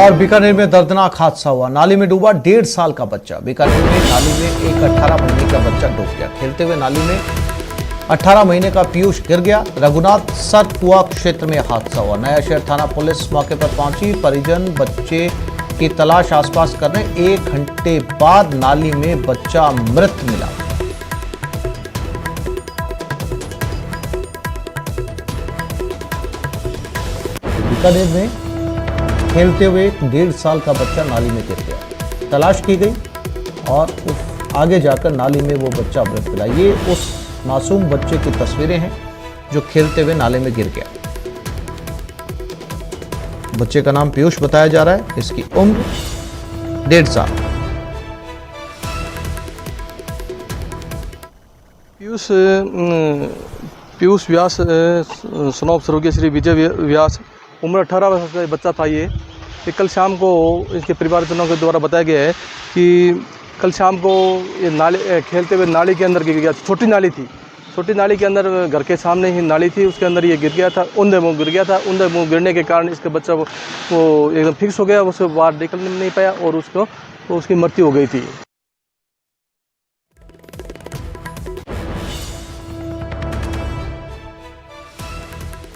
और बीकानेर में दर्दनाक हादसा हुआ। नाली में डूबा 1.5 साल का बच्चा। बीकानेर में नाली में एक 18 महीने का बच्चा डूब गया। खेलते हुए नाली में 18 महीने का पीयूष गिर गया। रघुनाथ सरकुआ क्षेत्र में हादसा हुआ। नया शहर थाना पुलिस मौके पर पहुंची। परिजन बच्चे की तलाश आसपास कर रहे। 1 घंटे बाद नाली में बच्चा मृत मिला। बीकानेर में खेलते हुए 1.5 साल का बच्चा नाली में गिर गया। तलाश की गई और आगे जाकर नाली में वो बच्चा मृत मिला। ये उस मासूम बच्चे की तस्वीरें हैं जो खेलते हुए नाले में गिर गया। बच्चे का नाम पीयूष बताया जा रहा है। इसकी उम्र 1.5 साल। पीयूष व्यास सन ऑफ स्वर्गीय श्री विजय व्यास, उम्र 18 वर्ष का बच्चा था। ये कल शाम को इसके परिवारजनों के द्वारा बताया गया है कि कल शाम को ये नाले खेलते हुए नाली के अंदर गिर गया। छोटी नाली थी, छोटी नाली के अंदर घर के सामने ही नाली थी, उसके अंदर ये गिर गया था। ऊंधे मुंह गिर गया था। ऊंधे मुंह गिरने के कारण इसका बच्चा वो एकदम फिक्स हो गया। उससे बाहर निकल नहीं पाया और उसकी मृत्यु हो गई थी।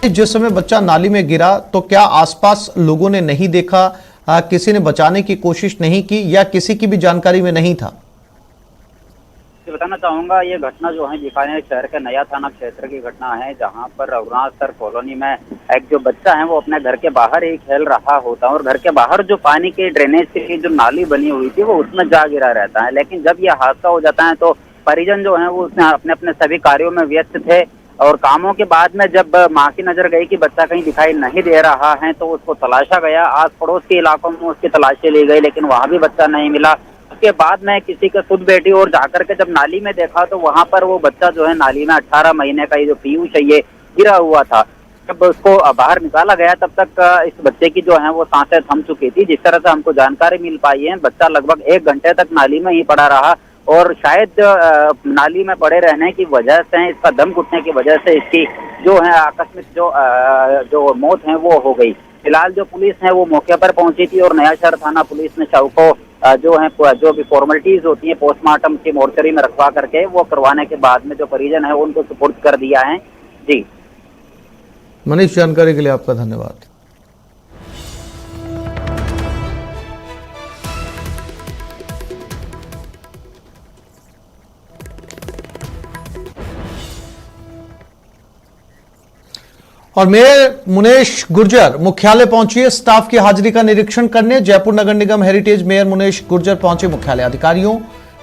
जिस समय बच्चा नाली में गिरा तो क्या आसपास लोगों ने नहीं देखा, किसी ने बचाने की कोशिश नहीं की या किसी की भी जानकारी में नहीं था? बताना चाहूंगा, ये घटना जो है बीकानेर शहर के नया थाना क्षेत्र की घटना है, जहां पर रघुनाथ सर कॉलोनी में एक जो बच्चा है वो अपने घर के बाहर ही खेल रहा होता है और घर के बाहर जो पानी के ड्रेनेज की जो नाली बनी हुई थी वो उसमें जा गिरा रहता है। लेकिन जब ये हादसा हो जाता है तो परिजन जो है वो उसने अपने अपने सभी कार्यों में व्यस्त थे और कामों के बाद में जब माँ की नजर गई कि बच्चा कहीं दिखाई नहीं दे रहा है तो उसको तलाशा गया। आस पड़ोस के इलाकों में उसकी तलाशी ली गई लेकिन वहां भी बच्चा नहीं मिला। उसके बाद में किसी के सुध बैठी और जाकर के जब नाली में देखा तो वहां पर वो बच्चा जो है नाली में 18 महीने का ये जो पीयूष है ये गिरा हुआ था। जब उसको बाहर निकाला गया तब तक इस बच्चे की जो है वो सांसें थम चुकी थी। जिस तरह से हमको जानकारी मिल पाई है, बच्चा लगभग 1 घंटे तक नाली में ही पड़ा रहा और शायद नाली में पड़े रहने की वजह से, इसका दम घुटने की वजह से इसकी जो है आकस्मिक जो मौत है वो हो गई। फिलहाल जो पुलिस है वो मौके पर पहुंची थी और नया शहर थाना पुलिस ने शव को जो भी फॉर्मेलिटीज होती है पोस्टमार्टम की मोर्चरी में रखवा करके वो करवाने के बाद में जो परिजन है उनको सुपुर्द कर दिया है। जी मनीष, जानकारी के लिए आपका धन्यवाद। और मेयर मुनेश गुर्जर मुख्यालय पहुंची स्टाफ की हाजिरी का निरीक्षण करने। जयपुर नगर निगम हेरिटेज मेयर मुनेश गुर्जर पहुंचे मुख्यालय। अधिकारियों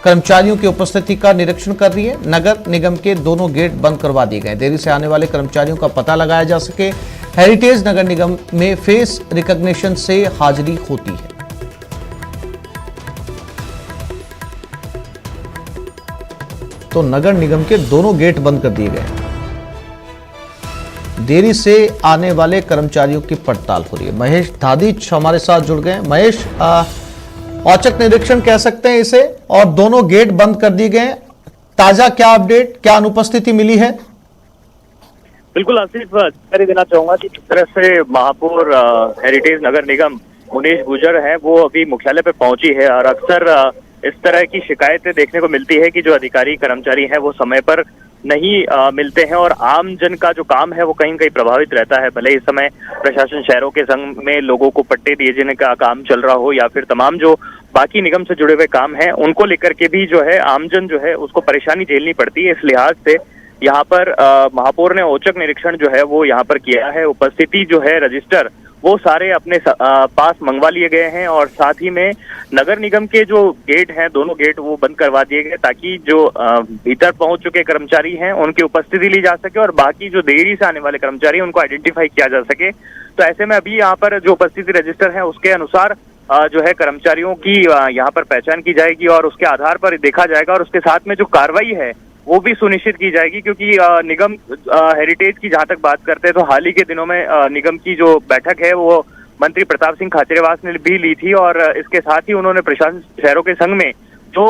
कर्मचारियों की उपस्थिति का निरीक्षण कर रही है। नगर निगम के दोनों गेट बंद करवा दिए गए। देरी से आने वाले कर्मचारियों का पता लगाया जा सके। हेरिटेज नगर निगम में फेस रिकॉग्निशन से हाजिरी होती है। तो नगर निगम के दोनों गेट बंद कर दिए गए। देरी से आने वाले कर्मचारियों की पड़ताल हो रही है। महेश धादीच हमारे साथ जुड़ गए। महेश, औचक निरीक्षण कह सकते हैं इसे और दोनों गेट बंद कर दिए गए। ताजा क्या अपडेट, क्या अनुपस्थिति मिली है? बिल्कुल आसिफ, जानकारी देना चाहूंगा कि जिस तरह से महापौर हेरिटेज नगर निगम मुनेश गुर्जर है वो अभी मुख्यालय पे पहुंची है और अक्सर इस तरह की शिकायतें देखने को मिलती है कि जो अधिकारी कर्मचारी हैं वो समय पर नहीं मिलते हैं और आम जन का जो काम है वो कहीं कहीं प्रभावित रहता है। भले इस समय प्रशासन शहरों के संग में लोगों को पट्टे दिए जाने का काम चल रहा हो या फिर तमाम जो बाकी निगम से जुड़े हुए काम हैं उनको लेकर के भी जो है आमजन जो है उसको परेशानी झेलनी पड़ती है। इस लिहाज से यहाँ पर महापौर ने औचक निरीक्षण जो है वो यहाँ पर किया है। उपस्थिति जो है रजिस्टर वो सारे अपने पास मंगवा लिए गए हैं और साथ ही में नगर निगम के जो गेट हैं दोनों गेट वो बंद करवा दिए गए ताकि जो भीतर पहुंच चुके कर्मचारी हैं उनकी उपस्थिति ली जा सके और बाकी जो देरी से आने वाले कर्मचारी हैं उनको आइडेंटिफाई किया जा सके। तो ऐसे में अभी यहाँ पर जो उपस्थिति रजिस्टर है उसके अनुसार जो है कर्मचारियों की यहाँ पर पहचान की जाएगी और उसके आधार पर देखा जाएगा और उसके साथ में जो कार्रवाई है वो भी सुनिश्चित की जाएगी। क्योंकि निगम हेरिटेज की जहां तक बात करते हैं तो हाल ही के दिनों में निगम की जो बैठक है वो मंत्री प्रताप सिंह खाचरियावास ने भी ली थी और इसके साथ ही उन्होंने प्रशासन शहरों के संघ में जो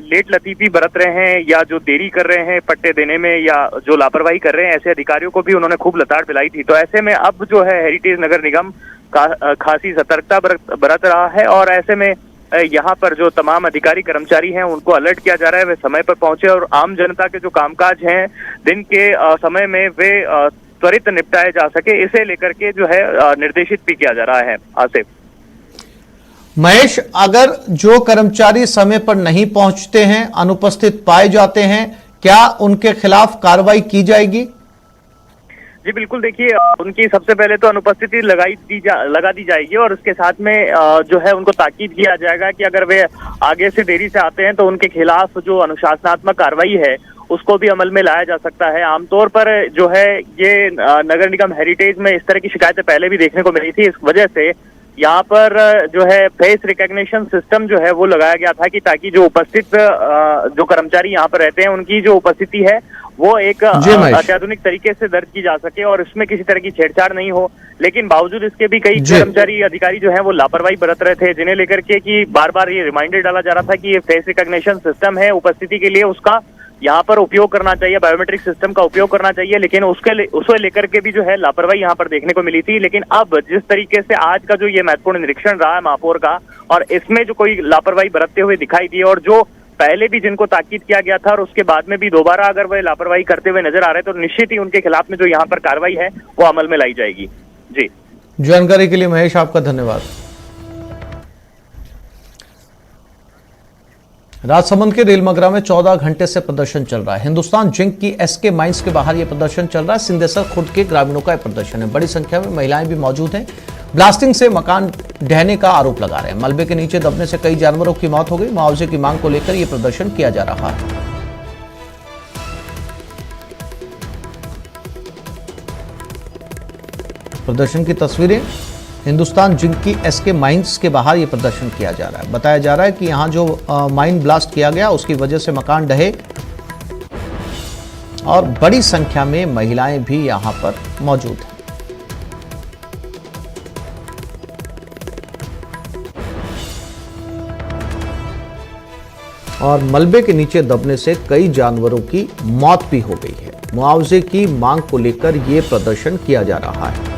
लेट लतीफी बरत रहे हैं या जो देरी कर रहे हैं पट्टे देने में या जो लापरवाही कर रहे हैं ऐसे अधिकारियों को भी उन्होंने खूब लताड़ पिलाई थी। तो ऐसे में अब जो है हेरिटेज नगर निगम खासी सतर्कता बरत रहा है और ऐसे में यहाँ पर जो तमाम अधिकारी कर्मचारी हैं उनको अलर्ट किया जा रहा है वे समय पर पहुंचे और आम जनता के जो कामकाज हैं दिन के समय में वे त्वरित निपटाए जा सके, इसे लेकर के जो है निर्देशित भी किया जा रहा है। आसिफ महेश, अगर जो कर्मचारी समय पर नहीं पहुंचते हैं, अनुपस्थित पाए जाते हैं, क्या उनके खिलाफ कार्रवाई की जाएगी? जी बिल्कुल, देखिए उनकी सबसे पहले तो अनुपस्थिति लगा दी जाएगी और उसके साथ में जो है उनको ताकीद किया जाएगा कि अगर वे आगे से देरी से आते हैं तो उनके खिलाफ जो अनुशासनात्मक कार्रवाई है उसको भी अमल में लाया जा सकता है। आमतौर पर जो है ये नगर निगम हेरिटेज में इस तरह की शिकायतें पहले भी देखने को मिली थी। इस वजह से यहाँ पर जो है फेस रिकॉग्निशन सिस्टम जो है वो लगाया गया था कि ताकि जो उपस्थित जो कर्मचारी यहाँ पर रहते हैं उनकी जो उपस्थिति है वो एक अत्याधुनिक तरीके से दर्ज की जा सके और इसमें किसी तरह की छेड़छाड़ नहीं हो। लेकिन बावजूद इसके भी कई कर्मचारी अधिकारी जो हैं वो लापरवाही बरत रहे थे, जिन्हें लेकर के कि बार बार ये रिमाइंडर डाला जा रहा था कि ये फेस रिकॉग्निशन सिस्टम है, उपस्थिति के लिए उसका यहाँ पर उपयोग करना चाहिए, बायोमेट्रिक सिस्टम का उपयोग करना चाहिए, लेकिन उसे लेकर के भी जो है लापरवाही यहाँ पर देखने को मिली थी। लेकिन अब जिस तरीके से आज का जो ये महत्वपूर्ण निरीक्षण रहा है महापौर का और इसमें जो कोई लापरवाही बरतते हुए दिखाई दी और जो पहले भी जिनको ताकीद किया गया था और उसके बाद में भी दोबारा अगर वे लापरवाही करते हुए नजर आ रहे हैं तो निश्चित ही उनके खिलाफ में जो यहाँ पर कार्रवाई है वो अमल में लाई जाएगी। जी, जानकारी के लिए महेश आपका धन्यवाद। राजसमंद के रेलमगरा में 14 घंटे से प्रदर्शन चल रहा है। हिंदुस्तान जिंक की एसके माइंस के बाहर यह प्रदर्शन चल रहा है। सिंदेसर खुर्द के ग्रामीणों का यह प्रदर्शन है। बड़ी संख्या में महिलाएं भी मौजूद हैं। ब्लास्टिंग से मकान ढहने का आरोप लगा रहे हैं। मलबे के नीचे दबने से कई जानवरों की मौत हो गई। मुआवजे की मांग को लेकर यह प्रदर्शन किया जा रहा है। प्रदर्शन की तस्वीरें हिंदुस्तान जिंक की एसके माइंस के बाहर ये प्रदर्शन किया जा रहा है। बताया जा रहा है कि यहां जो माइन ब्लास्ट किया गया उसकी वजह से मकान ढहे और बड़ी संख्या में महिलाएं भी यहां पर मौजूद हैं। और मलबे के नीचे दबने से कई जानवरों की मौत भी हो गई है। मुआवजे की मांग को लेकर यह प्रदर्शन किया जा रहा है।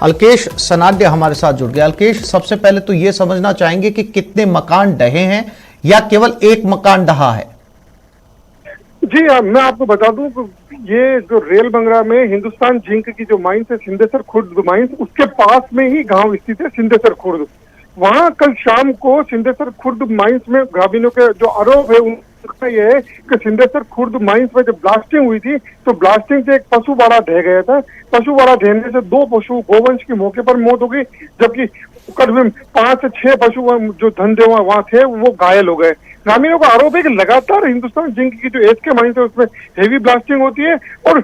अल्केश सनाड्य हमारे साथ जुड़ गया। अल्केश, सबसे पहले तो यह समझना चाहेंगे कि कितने मकान ढहे हैं या केवल एक मकान ढहा है? जी मैं आपको बता दूं कि ये जो रेल बंगरा में हिंदुस्तान जिंक की जो माइंस है सिंदेसर खुर्द माइंस, उसके पास में ही गांव स्थित है सिंदेसर खुर्द। वहां कल शाम को सिंदेसर खुर्द माइंस में ग्रामीणों के जो आरोप है उनका यह है कि सिंदेसर खुर्द माइंस में जब ब्लास्टिंग हुई थी तो ब्लास्टिंग से एक पशुवाड़ा ढह गया था। पशुवाड़ा ढहने से 2 पशु गोवंश की मौके पर मौत हो गई, जबकि करीब 5 से 6 पशु जो धंधे वहां थे वो घायल हो गए। ग्रामीणों का आरोप है कि लगातार हिंदुस्तान जिंक की जो एसके माइंस है उसमें हेवी ब्लास्टिंग होती है और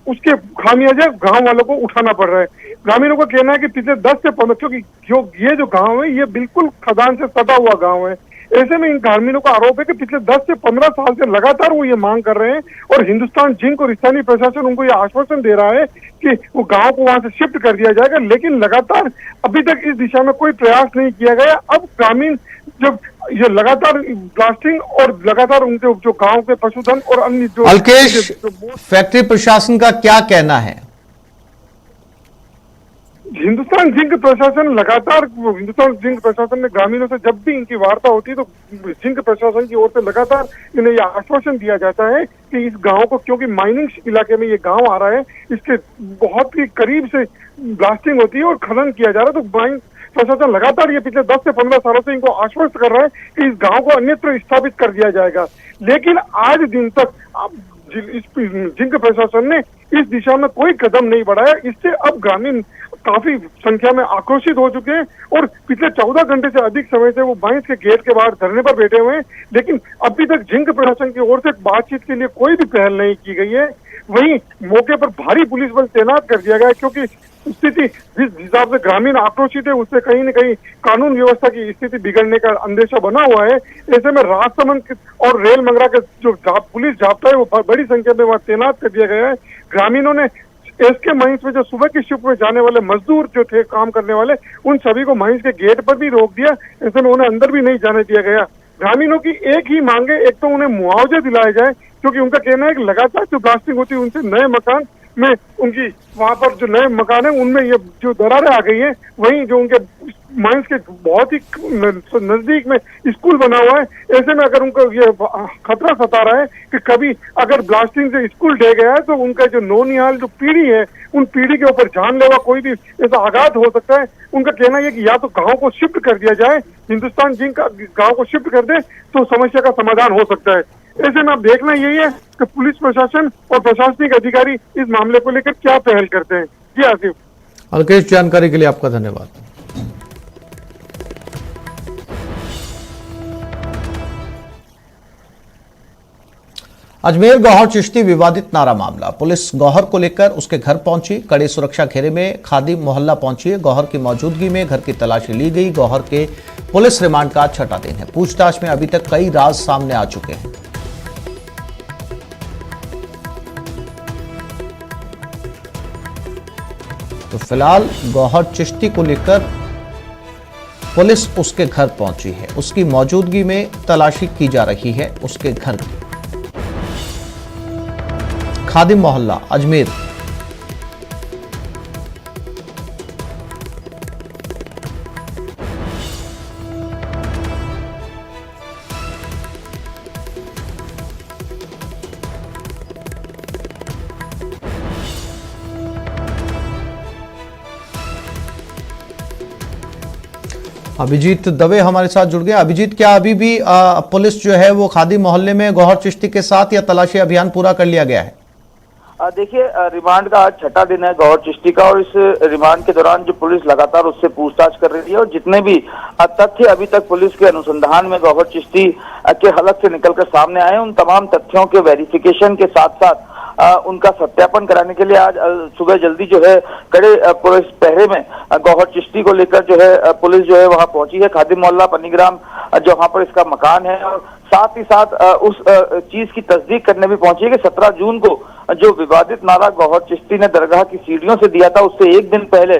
उसके खामियाजा गांव वालों को उठाना पड़ रहा है। ग्रामीणों का कहना है कि पिछले 10 से 15, क्योंकि ये जो गांव है ये बिल्कुल खदान से सटा हुआ गांव है, ऐसे में इन ग्रामीणों का आरोप है कि पिछले 10 से 15 साल से लगातार वो ये मांग कर रहे हैं और हिंदुस्तान जिंक और स्थानीय प्रशासन उनको ये आश्वासन दे रहा है कि वो गांव को वहां से शिफ्ट कर दिया जाएगा, लेकिन लगातार अभी तक इस दिशा में कोई प्रयास नहीं किया गया। अब ग्रामीण जब ये लगातार ब्लास्टिंग और लगातार उनके जो गांव के पशुधन और अन्य जो अल्केश, फैक्ट्री प्रशासन का क्या कहना है? हिंदुस्तान जिंक प्रशासन लगातार, हिंदुस्तान जिंक प्रशासन ने ग्रामीणों से जब भी इनकी वार्ता होती है तो जिंक प्रशासन की ओर से लगातार इन्हें यह आश्वासन दिया जाता है कि इस गांव को, क्योंकि माइनिंग इलाके में ये गांव आ रहा है, इसके बहुत ही करीब से ब्लास्टिंग होती है और खनन किया जा रहा है, तो माइन प्रशासन लगातार ये पिछले 10 से 15 सालों से इनको आश्वस्त कर रहा है कि इस गांव को अन्यत्र स्थापित कर दिया जाएगा। लेकिन आज दिन तक जिंक प्रशासन ने इस दिशा में कोई कदम नहीं बढ़ाया। इससे अब ग्रामीण काफी संख्या में आक्रोशित हो चुके हैं और पिछले 14 घंटे से अधिक समय से वो माइंस के गेट के बाहर धरने पर बैठे हुए हैं, लेकिन अभी तक जिंक प्रशासन की ओर से बातचीत के लिए कोई भी पहल नहीं की गई है। वहीं मौके पर भारी पुलिस बल तैनात कर दिया गया है, क्योंकि स्थिति जिस हिसाब से ग्रामीण आक्रोशित है उससे कहीं न कहीं कानून व्यवस्था की स्थिति बिगड़ने का अंदेशा बना हुआ है। ऐसे में राजसमंद और रेल मंगरा के जो पुलिस जाब्ता है वो बड़ी संख्या में वहां तैनात कर दिया गया है। ग्रामीणों ने एसके माइंस में जो सुबह की शिफ्ट में जाने वाले मजदूर जो थे काम करने वाले, उन सभी को माइंस के गेट पर भी रोक दिया। ऐसे में उन्हें अंदर भी नहीं जाने दिया गया। ग्रामीणों की एक ही मांग है, एक तो उन्हें मुआवजे दिलाए जाए, क्योंकि उनका कहना है कि लगातार जो ब्लास्टिंग होती है उनसे नए मकान में उनकी वहाँ पर जो नए मकान है उनमें ये जो दरारें आ गई हैं, वहीं जो उनके माइंस के बहुत ही नजदीक में स्कूल बना हुआ है, ऐसे में अगर उनको ये खतरा सता रहा है कि कभी अगर ब्लास्टिंग से स्कूल ढह गया है तो उनका जो नौनिहाल जो पीढ़ी है उन पीढ़ी के ऊपर जानलेवा कोई भी ऐसा आघात हो सकता है। उनका कहना है कि या तो गांव को शिफ्ट कर दिया जाए, हिंदुस्तान जिंक का गांव को शिफ्ट कर दे तो समस्या का समाधान हो सकता है। ऐसे में अब देखना यही है कि पुलिस प्रशासन और प्रशासनिक अधिकारी इस मामले को लेकर क्या पहल करते हैं। जी आसिफ। अलकेश, जानकारी के लिए आपका धन्यवाद। अजमेर गौहर चिश्ती विवादित नारा मामला। पुलिस गौहर को लेकर उसके घर पहुंची, कड़े सुरक्षा घेरे में खादिम मोहल्ला पहुंची है। गौहर की मौजूदगी में घर की तलाशी ली गई। गौहर के पुलिस रिमांड का छठा दिन है। पूछताछ में अभी तक कई राज सामने आ चुके हैं। तो फिलहाल गौहर चिश्ती को लेकर पुलिस उसके घर पहुंची है। उसकी मौजूदगी में तलाशी की जा रही है उसके घर की। खादिम मोहल्ला, अजमेर। अभिजीत दवे हमारे साथ जुड़ गए। अभिजीत, क्या अभी भी पुलिस जो है वो खादिम मोहल्ले में गौहर चिश्ती के साथ या तलाशी अभियान पूरा कर लिया गया है? देखिए, रिमांड का आज छठा दिन है गौहर चिश्ती का, और इस रिमांड के दौरान जो पुलिस लगातार उससे पूछताछ कर रही है और जितने भी तथ्य अभी तक पुलिस के अनुसंधान में गौहर चिश्ती के हलक से निकलकर सामने आए, उन तमाम तथ्यों के वेरिफिकेशन के साथ साथ उनका सत्यापन कराने के लिए आज सुबह जल्दी जो है कड़े पुलिस पहरे में गौहर चिश्ती को लेकर जो है पुलिस जो है वहां पहुंची है। खादिम मोहल्ला पन्नीग्राम जो वहां पर इसका मकान है, और साथ ही साथ उस चीज की तस्दीक करने भी पहुंची है कि 17 जून को जो विवादित नारा गौहर चिश्ती ने दरगाह की सीढ़ियों से दिया था, उससे एक दिन पहले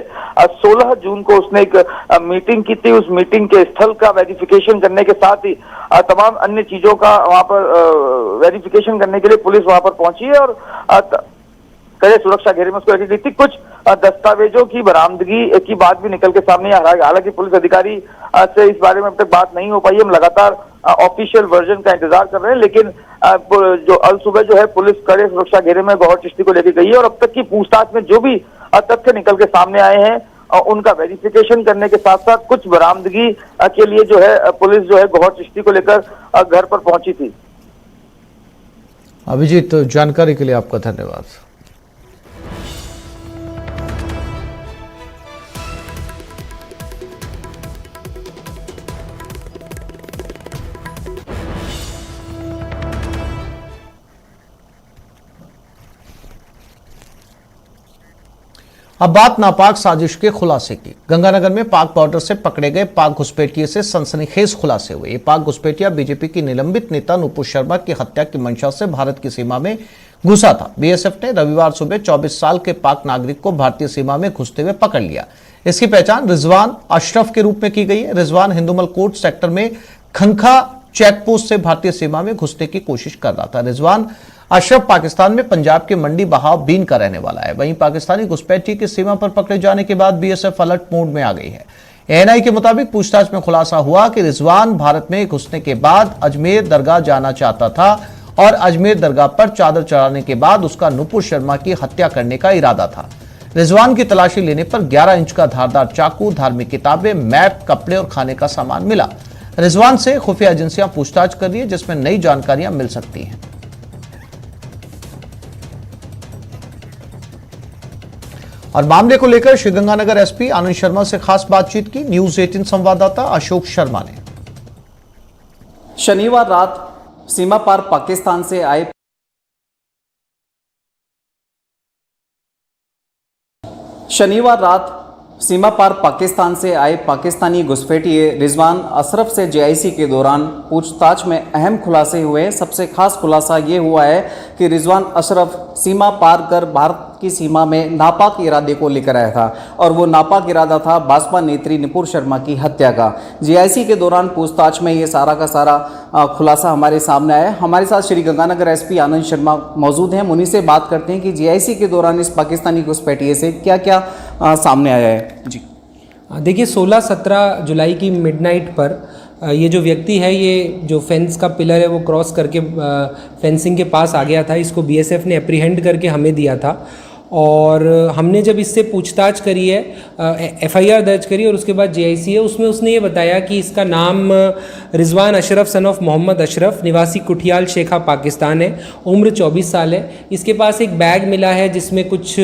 16 जून को उसने एक मीटिंग की थी। उस मीटिंग के स्थल का वेरिफिकेशन करने के साथ ही तमाम अन्य चीजों का वहां पर वेरिफिकेशन करने के लिए पुलिस वहां पर पहुंची है और कड़े सुरक्षा घेरे में उसको रखी गई थी। कुछ दस्तावेजों की बरामदगी की बात भी निकल के सामने आ रहा है। हालांकि पुलिस अधिकारी से इस बारे में अब तक बात नहीं हो पाई है। हम लगातार ऑफिशियल वर्जन का इंतजार कर रहे हैं, लेकिन जो अल सुबह जो है पुलिस कड़े सुरक्षा घेरे में गौहर चिश्ती को लेकर गई है और अब तक की पूछताछ में जो भी तथ्य निकल के सामने आए हैं उनका वेरिफिकेशन करने के साथ साथ कुछ बरामदगी के लिए जो है पुलिस जो है गौहर चिश्ती को लेकर घर पर पहुंची थी। अभिजीत, जानकारी के लिए आपका धन्यवाद। अब बात नापाक साजिश के खुलासे की। गंगानगर में पाक बॉर्डर से पकड़े गए पाक घुसपैठिए से सनसनीखेज खुलासे हुए। ये पाक घुसपैठिया बीजेपी की निलंबित नेता नुपुर शर्मा की हत्या की मंशा से भारत की सीमा में घुसा था। बीएसएफ ने रविवार सुबह 24 साल के पाक नागरिक को भारतीय सीमा में घुसते हुए पकड़ लिया। इसकी पहचान रिजवान अशरफ के रूप में की गई है। रिजवान हिंदुमल कोट सेक्टर में खंखा चेकपोस्ट से भारतीय सीमा में घुसने की कोशिश कर रहा था। रिजवान अशरफ पाकिस्तान में पंजाब के मंडी बहाव बीन का रहने वाला है। वहीं पाकिस्तानी घुसपैठिए की सीमा पर पकड़े जाने के बाद बीएसएफ अलर्ट मोड में आ गई है। एएनआई के मुताबिक पूछताछ में खुलासा हुआ कि रिजवान भारत में घुसने के बाद अजमेर दरगाह जाना चाहता था और अजमेर दरगाह पर चादर चढ़ाने के बाद उसका नुपुर शर्मा की हत्या करने का इरादा था। रिजवान की तलाशी लेने पर 11 इंच का धारदार चाकू, धार्मिक किताबें, मैप, कपड़े और खाने का सामान मिला। रिजवान से खुफिया एजेंसियां पूछताछ कर रही है, जिसमें नई जानकारियां मिल सकती हैं। और मामले को लेकर श्रीगंगानगर एसपी आनंद शर्मा से खास बातचीत की न्यूज 18 संवाददाता अशोक शर्मा ने। शनिवार रात सीमा पार पाकिस्तान से आए पाकिस्तानी घुसपैठिए रिजवान अशरफ से जेआईसी के दौरान पूछताछ में अहम खुलासे हुए। सबसे खास खुलासा ये हुआ है कि रिजवान अशरफ सीमा पार कर भारत की सीमा में नापाक इरादे को लेकर आया था और वो नापाक इरादा था भाजपा नेत्री नुपुर शर्मा की हत्या का। जीआईसी के दौरान पूछताछ में ये सारा का सारा खुलासा हमारे सामने आया। हमारे साथ श्री गंगानगर एसपी आनंद शर्मा मौजूद हैं। उन्हीं से बात करते हैं कि जीआईसी के दौरान इस पाकिस्तानी घुसपैठिए से क्या क्या सामने आया है। जी देखिए, 16-17 जुलाई की मिडनाइट पर ये जो व्यक्ति है, ये जो फेंस का पिलर है वो क्रॉस करके फेंसिंग के पास आ गया था। इसको बीएसएफ ने अप्रीहेंड करके हमें दिया था और हमने जब इससे पूछताछ करी है, एफआईआर दर्ज करी और उसके बाद जीआईसी है, उसमें उसने ये बताया कि इसका नाम रिजवान अशरफ सन ऑफ मोहम्मद अशरफ, निवासी कुठियाल शेखा पाकिस्तान है, उम्र 24 साल है। इसके पास एक बैग मिला है जिसमें कुछ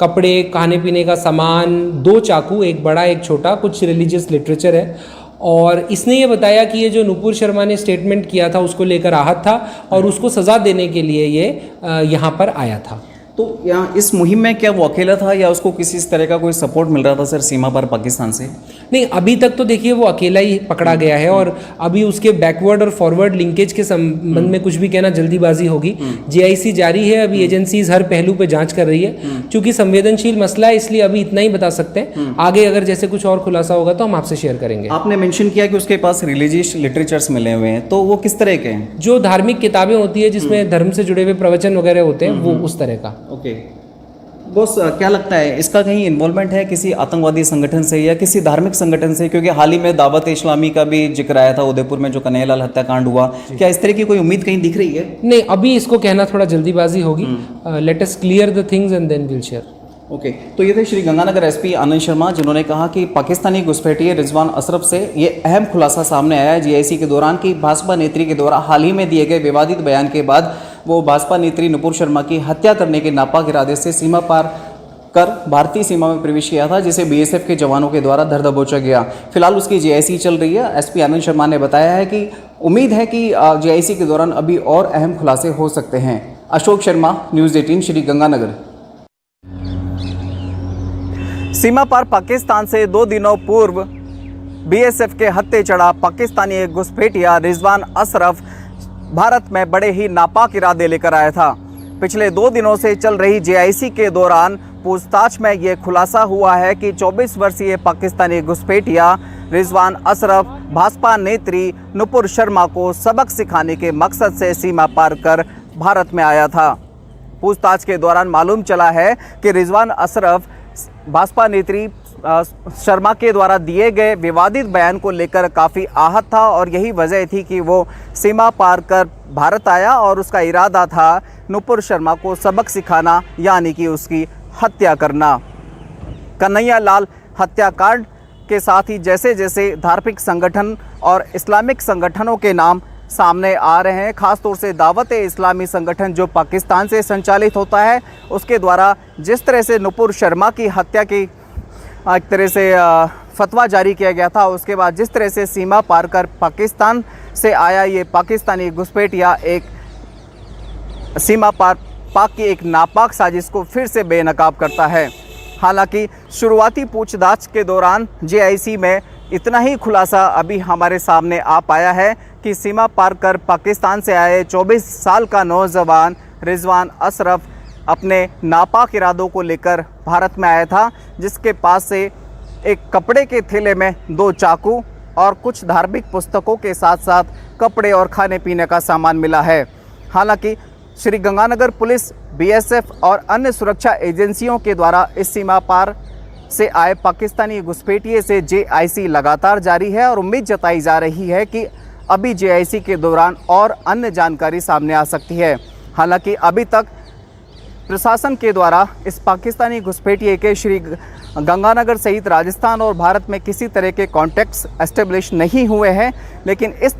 कपड़े, खाने पीने का सामान, 2 चाकू, एक बड़ा एक छोटा, कुछ रिलीजियस लिटरेचर है। और इसने ये बताया कि ये जो नुपुर शर्मा ने स्टेटमेंट किया था उसको लेकर आहत था और उसको सज़ा देने के लिए ये यहाँ पर आया था। तो यहाँ इस मुहिम में क्या वो अकेला था या उसको किसी इस तरह का कोई सपोर्ट मिल रहा था सर सीमा पर पाकिस्तान से? नहीं, अभी तक तो देखिए वो अकेला ही पकड़ा गया है और अभी उसके बैकवर्ड और फॉरवर्ड लिंकेज के संबंध में कुछ भी कहना जल्दीबाजी होगी। जीआईसी जारी है, अभी एजेंसीज हर पहलू पे जांच कर रही है। चूंकि संवेदनशील मसला है इसलिए अभी इतना ही बता सकते हैं। आगे अगर जैसे कुछ और खुलासा होगा तो हम आपसे शेयर करेंगे। आपने मेंशन किया कि उसके पास रिलीजियस लिटरेचर्स मिले हुए हैं, तो वो किस तरह के हैं? जो धार्मिक किताबें होती है जिसमें धर्म से जुड़े हुए प्रवचन वगैरह होते हैं, वो उस तरह का। ओके बॉस, क्या लगता है इसका कहीं इन्वॉल्वमेंट है किसी आतंकवादी संगठन से या किसी धार्मिक संगठन से? क्योंकि हाल ही में दावत इस्लामी का भी जिक्र आया था उदयपुर में, जो कन्हैयालाल हत्याकांड हुआ। क्या इस तरह की कोई उम्मीद कहीं दिख रही है? नहीं, अभी इसको कहना थोड़ा जल्दीबाजी होगी। Let us clear the things and then we will share. Okay तो ये थे श्री गंगानगर एसपी आनंद शर्मा, जिन्होंने कहा कि पाकिस्तानी घुसपैठिए रिजवान अशरफ से ये अहम खुलासा सामने आया है जीआईसी के दौरान कि भाजपा नेत्री के द्वारा हाल ही में दिए गए विवादित बयान के बाद वो भाजपा नेत्री नुपुर शर्मा की हत्या करने के नापाक इरादे से सीमा पार कर भारतीय सीमा में प्रवेश किया था, जिसे बीएसएफ के जवानों के द्वारा धर दबोचा गया। फिलहाल उसकी जीआईसी चल रही है। एसपी आनंद शर्मा ने बताया है कि उम्मीद है कि जीआईसी के दौरान अभी और अहम खुलासे हो सकते हैं। अशोक शर्मा, न्यूज़ 18, श्री गंगानगर। सीमा पार पाकिस्तान से 2 दिनों पूर्व बीएसएफ के हत्थे चढ़ा पाकिस्तानी घुसपैठिया रिजवान अशरफ भारत में बड़े ही नापाक इरादे लेकर आया था। पिछले 2 दिनों से चल रही जीआईसी के दौरान पूछताछ में ये खुलासा हुआ है कि 24 वर्षीय पाकिस्तानी घुसपैठिया रिजवान अशरफ भाजपा नेत्री नुपुर शर्मा को सबक सिखाने के मकसद से सीमा पार कर भारत में आया था। पूछताछ के दौरान मालूम चला है कि रिजवान अशरफ भाजपा नेत्री शर्मा के द्वारा दिए गए विवादित बयान को लेकर काफ़ी आहत था और यही वजह थी कि वो सीमा पार कर भारत आया और उसका इरादा था नुपुर शर्मा को सबक सिखाना, यानी कि उसकी हत्या करना। कन्हैयालाल हत्याकांड के साथ ही जैसे जैसे धार्मिक संगठन और इस्लामिक संगठनों के नाम सामने आ रहे हैं, ख़ासतौर से दावत इस्लामी संगठन जो पाकिस्तान से संचालित होता है, उसके द्वारा जिस तरह से नुपुर शर्मा की हत्या की एक तरह से फतवा जारी किया गया था, उसके बाद जिस तरह से सीमा पार कर पाकिस्तान से आया ये पाकिस्तानी घुसपैठिया एक सीमा पार पाक की एक नापाक साजिश को फिर से बेनकाब करता है। हालांकि शुरुआती पूछताछ के दौरान जीआईसी में इतना ही खुलासा अभी हमारे सामने आ पाया है कि सीमा पार कर पाकिस्तान से आए 24 साल का नौजवान रिजवान अशरफ अपने नापाक इरादों को लेकर भारत में आया था, जिसके पास से एक कपड़े के थैले में 2 चाकू और कुछ धार्मिक पुस्तकों के साथ साथ कपड़े और खाने पीने का सामान मिला है। हालांकि श्री गंगानगर पुलिस, बीएसएफ और अन्य सुरक्षा एजेंसियों के द्वारा इस सीमा पार से आए पाकिस्तानी घुसपैठिए से जीआईसी लगातार जारी है और उम्मीद जताई जा रही है कि अभी जीआईसी के दौरान और अन्य जानकारी सामने आ सकती है। हालांकि अभी तक प्रशासन के द्वारा इस पाकिस्तानी घुसपैठिए के श्री गंगानगर सहित राजस्थान और भारत में किसी तरह के कॉन्टैक्ट्स एस्टेब्लिश नहीं हुए हैं, लेकिन इस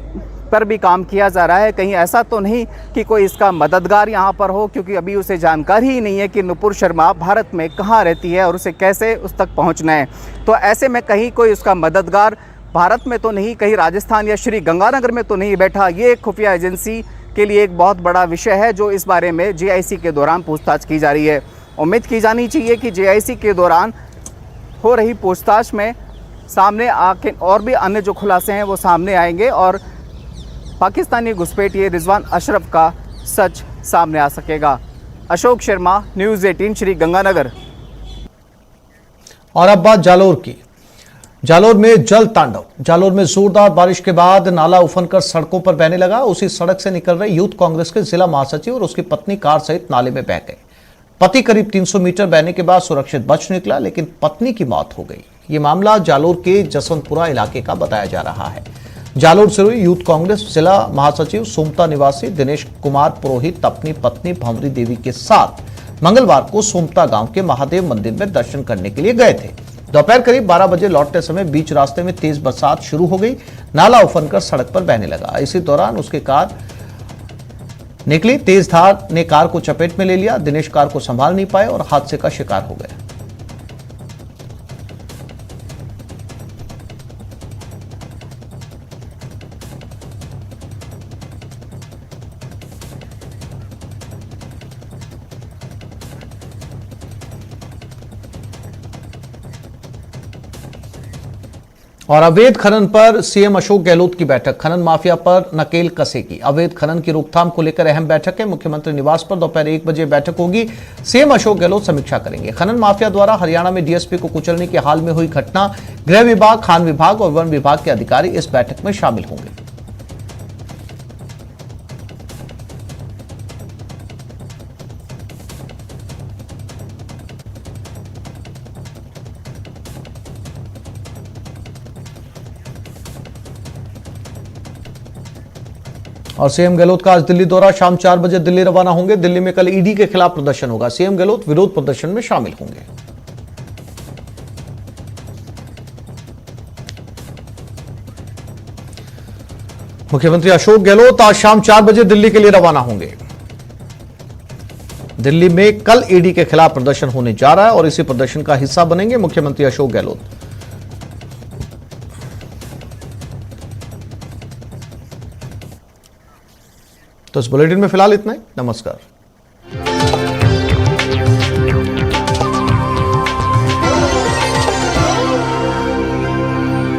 पर भी काम किया जा रहा है। कहीं ऐसा तो नहीं कि कोई इसका मददगार यहाँ पर हो, क्योंकि अभी उसे जानकारी ही नहीं है कि नुपुर शर्मा भारत में कहाँ रहती है और उसे कैसे उस तक पहुँचना है। तो ऐसे में कहीं कोई उसका मददगार भारत में तो नहीं, कहीं राजस्थान या श्री गंगानगर में तो नहीं बैठा। ये खुफिया एजेंसी के लिए एक बहुत बड़ा विषय है जो इस बारे में जीआईसी के दौरान पूछताछ की जा रही है। उम्मीद की जानी चाहिए कि जीआईसी के दौरान हो रही पूछताछ में सामने आके और भी अन्य जो खुलासे हैं वो सामने आएंगे और पाकिस्तानी घुसपैठिए रिजवान अशरफ का सच सामने आ सकेगा। अशोक शर्मा, न्यूज़ 18 श्री गंगानगर। और अब बात जालोर की। जालोर में जल तांडव। जालोर में जोरदार बारिश के बाद नाला उफनकर सड़कों पर बहने लगा। उसी सड़क से निकल रहे यूथ कांग्रेस के जिला महासचिव और उसकी पत्नी कार सहित नाले में बह गए। पति करीब 300 मीटर बहने के बाद सुरक्षित बच निकला, लेकिन पत्नी की मौत हो गई। ये मामला जालोर के जसवंतपुरा इलाके का बताया जा रहा है। जालोर से हुई यूथ कांग्रेस जिला महासचिव सोमता निवासी दिनेश कुमार पुरोहित अपनी पत्नी भंवरी देवी के साथ मंगलवार को सोमता गांव के महादेव मंदिर में दर्शन करने के लिए गए थे। दोपहर करीब 12 बजे लौटते समय बीच रास्ते में तेज बरसात शुरू हो गई। नाला उफनकर सड़क पर बहने लगा। इसी दौरान उसकी कार निकली। तेज धार ने कार को चपेट में ले लिया। दिनेश कार को संभाल नहीं पाए और हादसे का शिकार हो गए। और अवैध खनन पर सीएम अशोक गहलोत की बैठक। खनन माफिया पर नकेल कसेगी। अवैध खनन की रोकथाम को लेकर अहम बैठक है। मुख्यमंत्री निवास पर दोपहर 1 बजे बैठक होगी। सीएम अशोक गहलोत समीक्षा करेंगे। खनन माफिया द्वारा हरियाणा में डीएसपी को कुचलने की हाल में हुई घटना, गृह विभाग, खान विभाग और वन विभाग के अधिकारी इस बैठक में शामिल होंगे। और सीएम गहलोत का आज दिल्ली दौरा। शाम 4 बजे दिल्ली रवाना होंगे। दिल्ली में कल ईडी के खिलाफ प्रदर्शन होगा। सीएम गहलोत विरोध प्रदर्शन में शामिल होंगे। मुख्यमंत्री अशोक गहलोत आज शाम 4 बजे दिल्ली के लिए रवाना होंगे। दिल्ली में कल ईडी के खिलाफ प्रदर्शन होने जा रहा है और इसी प्रदर्शन का हिस्सा बनेंगे मुख्यमंत्री अशोक गहलोत। तो इस बुलेटिन में फिलहाल इतना ही। नमस्कार।